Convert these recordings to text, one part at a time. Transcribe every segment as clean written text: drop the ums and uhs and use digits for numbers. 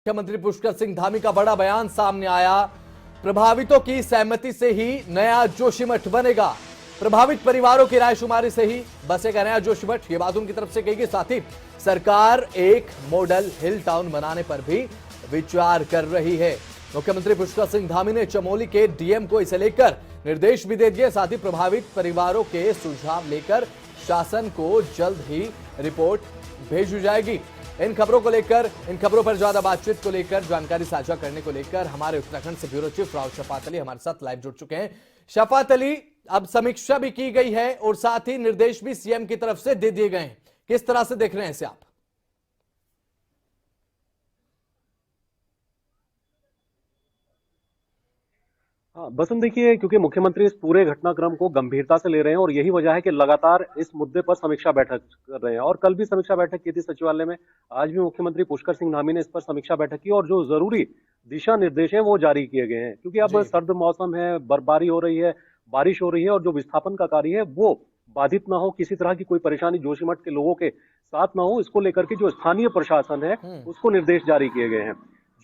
मुख्यमंत्री पुष्कर सिंह धामी का बड़ा बयान सामने आया। प्रभावितों की सहमति से ही नया जोशीमठ बनेगा। प्रभावित परिवारों की रायशुमारी से ही बसेगा नया जोशीमठ, ये बात उनकी तरफ से कही गई। साथ ही सरकार एक मॉडल हिल टाउन बनाने पर भी विचार कर रही है। मुख्यमंत्री पुष्कर सिंह धामी ने चमोली के डीएम को इसे लेकर निर्देश भी दे दिए। साथ ही प्रभावित परिवारों के सुझाव लेकर शासन को जल्द ही रिपोर्ट भेजी जाएगी। इन खबरों को लेकर, इन खबरों पर ज्यादा बातचीत को लेकर, जानकारी साझा करने को लेकर हमारे उत्तराखंड से ब्यूरो चीफ राव शफात अली हमारे साथ लाइव जुड़ चुके हैं। शफात अली, अब समीक्षा भी की गई है और साथ ही निर्देश भी सीएम की तरफ से दे दिए गए हैं, किस तरह से देख रहे हैं इसे आप? हाँ बसंत, देखिए, क्योंकि मुख्यमंत्री इस पूरे घटनाक्रम को गंभीरता से ले रहे हैं और यही वजह है कि लगातार इस मुद्दे पर समीक्षा बैठक कर रहे हैं। और कल भी समीक्षा बैठक की थी सचिवालय में, आज भी मुख्यमंत्री पुष्कर सिंह धामी ने इस पर समीक्षा बैठक की और जो जरूरी दिशा निर्देश हैं वो जारी किए गए हैं। क्योंकि अब सर्द मौसम है, बर्फबारी हो रही है, बारिश हो रही है और जो विस्थापन का कार्य है वो बाधित ना हो, किसी तरह की कोई परेशानी जोशीमठ के लोगों के साथ ना हो, इसको लेकर के जो स्थानीय प्रशासन है उसको निर्देश जारी किए गए हैं।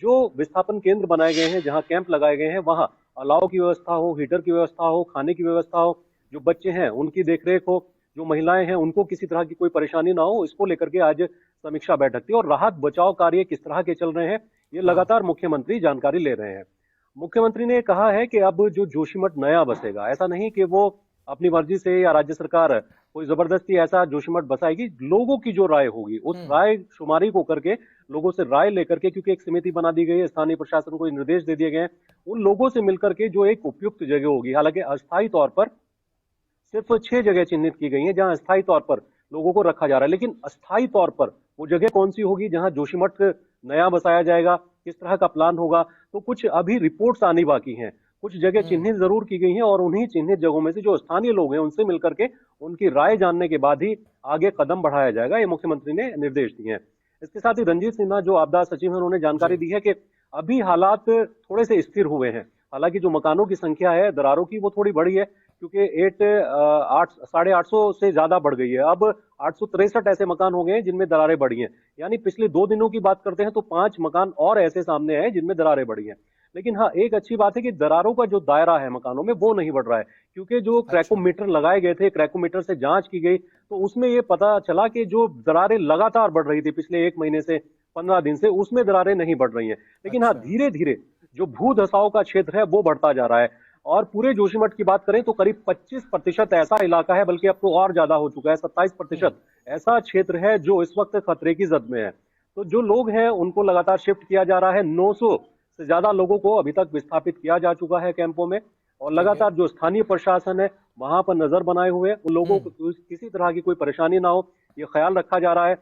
जो विस्थापन केंद्र बनाए गए हैं, जहां कैंप लगाए गए हैं, वहां अलाव की व्यवस्था हो, हीटर की व्यवस्था हो, खाने की व्यवस्था हो, जो बच्चे हैं उनकी देखरेख हो, जो महिलाएं हैं उनको किसी तरह की कोई परेशानी ना हो, इसको लेकर के आज समीक्षा बैठक थी। और राहत बचाव कार्य किस तरह के चल रहे हैं ये लगातार मुख्यमंत्री जानकारी ले रहे हैं। मुख्यमंत्री ने कहा है कि अब जो जोशीमठ नया बसेगा, ऐसा नहीं कि वो अपनी मर्जी से या राज्य सरकार कोई जबरदस्ती ऐसा जोशीमठ बसाएगी। लोगों की जो राय होगी उस राय शुमारी को करके, लोगों से राय लेकर के, क्योंकि एक समिति बना दी गई है, स्थानीय प्रशासन को निर्देश दे दिए गए हैं, उन लोगों से मिलकर के जो एक उपयुक्त जगह होगी, हालांकि अस्थायी तौर पर सिर्फ 6 जगह चिन्हित की गई हैं जहां अस्थायी तौर पर लोगों को रखा जा रहा है, लेकिन अस्थायी तौर पर वो जगह कौन सी होगी जहां जोशीमठ नया बसाया जाएगा, किस तरह का प्लान होगा, तो कुछ अभी रिपोर्ट्स आनी बाकी हैं। कुछ जगह चिन्हित जरूर की गई हैं और उन्हीं चिन्हित जगहों में से जो स्थानीय लोग हैं उनसे मिलकर के उनकी राय जानने के बाद ही आगे कदम बढ़ाया जाएगा, ये मुख्यमंत्री ने निर्देश दिए हैं। इसके साथ ही रंजीत सिन्हा जो आपदा सचिव हैं उन्होंने जानकारी दी है कि अभी हालात थोड़े से स्थिर हुए हैं। हालांकि जो मकानों की संख्या है दरारों की वो थोड़ी बढ़ी है, क्योंकि 850 से ज्यादा बढ़ गई है। अब 863 ऐसे मकान हो गए हैं जिनमें दरारें बढ़ी हैं। यानी पिछले 2 दिनों की बात करते हैं तो 5 मकान और ऐसे सामने आए जिनमें दरारें बढ़ी हैं। लेकिन हाँ, एक अच्छी बात है कि दरारों का जो दायरा है मकानों में वो नहीं बढ़ रहा है, क्योंकि जो क्रैकोमीटर लगाए गए थे, क्रैकोमीटर से जांच की गई तो उसमें ये पता चला कि जो दरारें लगातार बढ़ रही थी पिछले 1 महीने से, 15 दिन से, उसमें दरारें नहीं बढ़ रही हैं। लेकिन हाँ, धीरे धीरे जो भू धसाव का क्षेत्र है वो बढ़ता जा रहा है। और पूरे जोशीमठ की बात करें तो करीब 25% ऐसा इलाका है, बल्कि अब तो और ज्यादा हो चुका है, 27% ऐसा क्षेत्र है जो इस वक्त खतरे की जद में है। तो जो लोग हैं उनको लगातार शिफ्ट किया जा रहा है। 900 से ज्यादा लोगों को अभी तक विस्थापित किया जा चुका है कैंपों में, और लगातार जो स्थानीय प्रशासन है वहां पर नजर बनाए हुए उन लोगों को किसी तरह की कोई परेशानी ना हो, ये ख्याल रखा जा रहा है।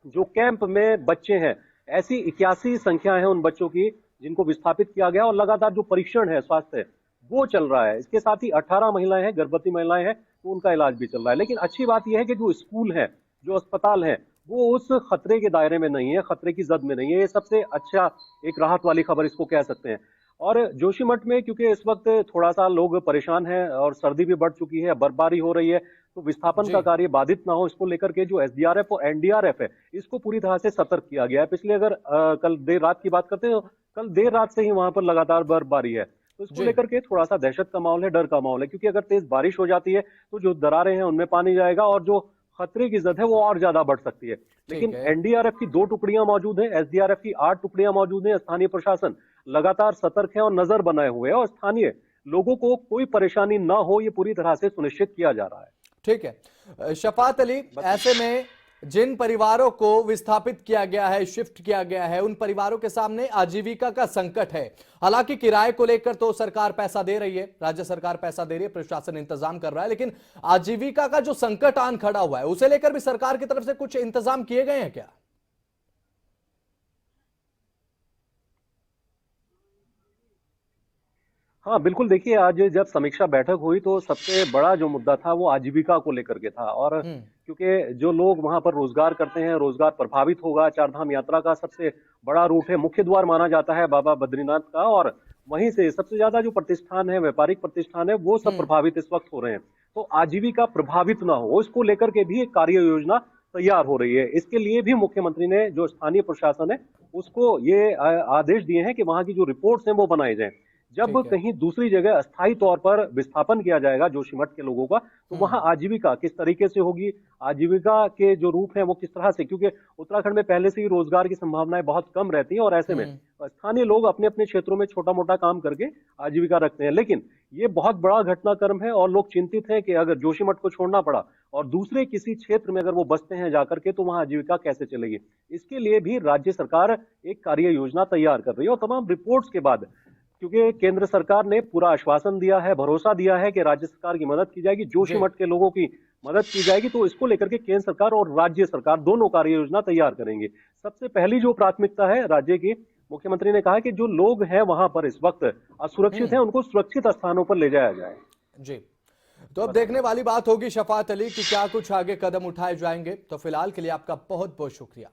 जो कैंप में बच्चे हैं, ऐसी 81 संख्या है उन बच्चों की जिनको विस्थापित किया गया, और लगातार जो परीक्षण है स्वास्थ्य वो चल रहा है। इसके साथ ही 18 महिलाएं हैं, गर्भवती महिलाएं हैं, तो उनका इलाज भी चल रहा है। लेकिन अच्छी बात यह है कि जो स्कूल है, जो अस्पताल है, वो उस खतरे के दायरे में नहीं है, खतरे की जद में नहीं है। ये सबसे अच्छा एक राहत वाली खबर इसको कह सकते हैं। और जोशीमठ में क्योंकि इस वक्त थोड़ा सा लोग परेशान हैं और सर्दी भी बढ़ चुकी है, बर्फबारी हो रही है, तो विस्थापन का कार्य बाधित ना हो, इसको लेकर के जो एसडीआरएफ और एनडीआरएफ है इसको पूरी तरह से सतर्क किया गया है। पिछले अगर कल देर रात की बात करते हैं तो कल देर रात से ही वहां पर लगातार बर्फबारी है, तो इसको लेकर के थोड़ा सा दहशत का माहौल है, डर का माहौल है, क्योंकि अगर तेज बारिश हो जाती है तो जो दरारें हैं उनमें पानी जाएगा और जो खतरे की जद है वो और ज्यादा बढ़ सकती है। लेकिन एनडीआरएफ की 2 टुकड़ियां मौजूद हैं, एसडीआरएफ की 8 टुकड़ियां मौजूद हैं। स्थानीय प्रशासन लगातार सतर्क है और नजर बनाए हुए है, और स्थानीय लोगों को कोई परेशानी ना हो ये पूरी तरह से सुनिश्चित किया जा रहा है। ठीक है शफात अली, ऐसे में जिन परिवारों को विस्थापित किया गया है, शिफ्ट किया गया है, उन परिवारों के सामने आजीविका का संकट है। हालांकि किराए को लेकर तो सरकार पैसा दे रही है, राज्य सरकार पैसा दे रही है, प्रशासन इंतजाम कर रहा है, लेकिन आजीविका का जो संकट आन खड़ा हुआ है उसे लेकर भी सरकार की तरफ से कुछ इंतजाम किए गए हैं क्या? हाँ बिल्कुल, देखिए, आज जब समीक्षा बैठक हुई तो सबसे बड़ा जो मुद्दा था वो आजीविका को लेकर के था। और क्योंकि जो लोग वहां पर रोजगार करते हैं, रोजगार प्रभावित होगा। चारधाम यात्रा का सबसे बड़ा रूट है, मुख्य द्वार माना जाता है बाबा बद्रीनाथ का, और वहीं से सबसे ज्यादा जो प्रतिष्ठान है, व्यापारिक प्रतिष्ठान है, वो सब प्रभावित इस वक्त हो रहे हैं। तो आजीविका प्रभावित ना हो, इसको लेकर के भी एक कार्य योजना तैयार हो रही है। इसके लिए भी मुख्यमंत्री ने जो स्थानीय प्रशासन है उसको ये आदेश दिए हैं कि वहां की जो रिपोर्ट्स हैं वो बनाई जाएं। जब ठीक है। कहीं दूसरी जगह अस्थायी तौर पर विस्थापन किया जाएगा जोशीमठ के लोगों का, तो वहां आजीविका किस तरीके से होगी, आजीविका के जो रूप हैं वो किस तरह से, क्योंकि उत्तराखंड में पहले से ही रोजगार की संभावनाएं बहुत कम रहती हैं और ऐसे में स्थानीय लोग अपने अपने क्षेत्रों में छोटा मोटा काम करके आजीविका रखते हैं। लेकिन ये बहुत बड़ा घटनाक्रम है और लोग चिंतित हैं कि अगर जोशीमठ को छोड़ना पड़ा और दूसरे किसी क्षेत्र में अगर वो बसते हैं जाकर के, तो वहां आजीविका कैसे चलेगी। इसके लिए भी राज्य सरकार एक कार्य योजना तैयार कर रही है और तमाम रिपोर्ट्स के बाद, क्योंकि केंद्र सरकार ने पूरा आश्वासन दिया है, भरोसा दिया है कि राज्य सरकार की मदद की जाएगी, जोशीमठ के लोगों की मदद की जाएगी, तो इसको लेकर के केंद्र सरकार और राज्य सरकार दोनों कार्य योजना तैयार करेंगे। सबसे पहली जो प्राथमिकता है राज्य की, मुख्यमंत्री ने कहा कि जो लोग हैं वहां पर इस वक्त असुरक्षित हैं, उनको सुरक्षित स्थानों पर ले जाया जाए। जी, तो अब देखने वाली बात होगी शफात अली कि क्या कुछ आगे कदम उठाए जाएंगे। तो फिलहाल के लिए आपका बहुत बहुत शुक्रिया।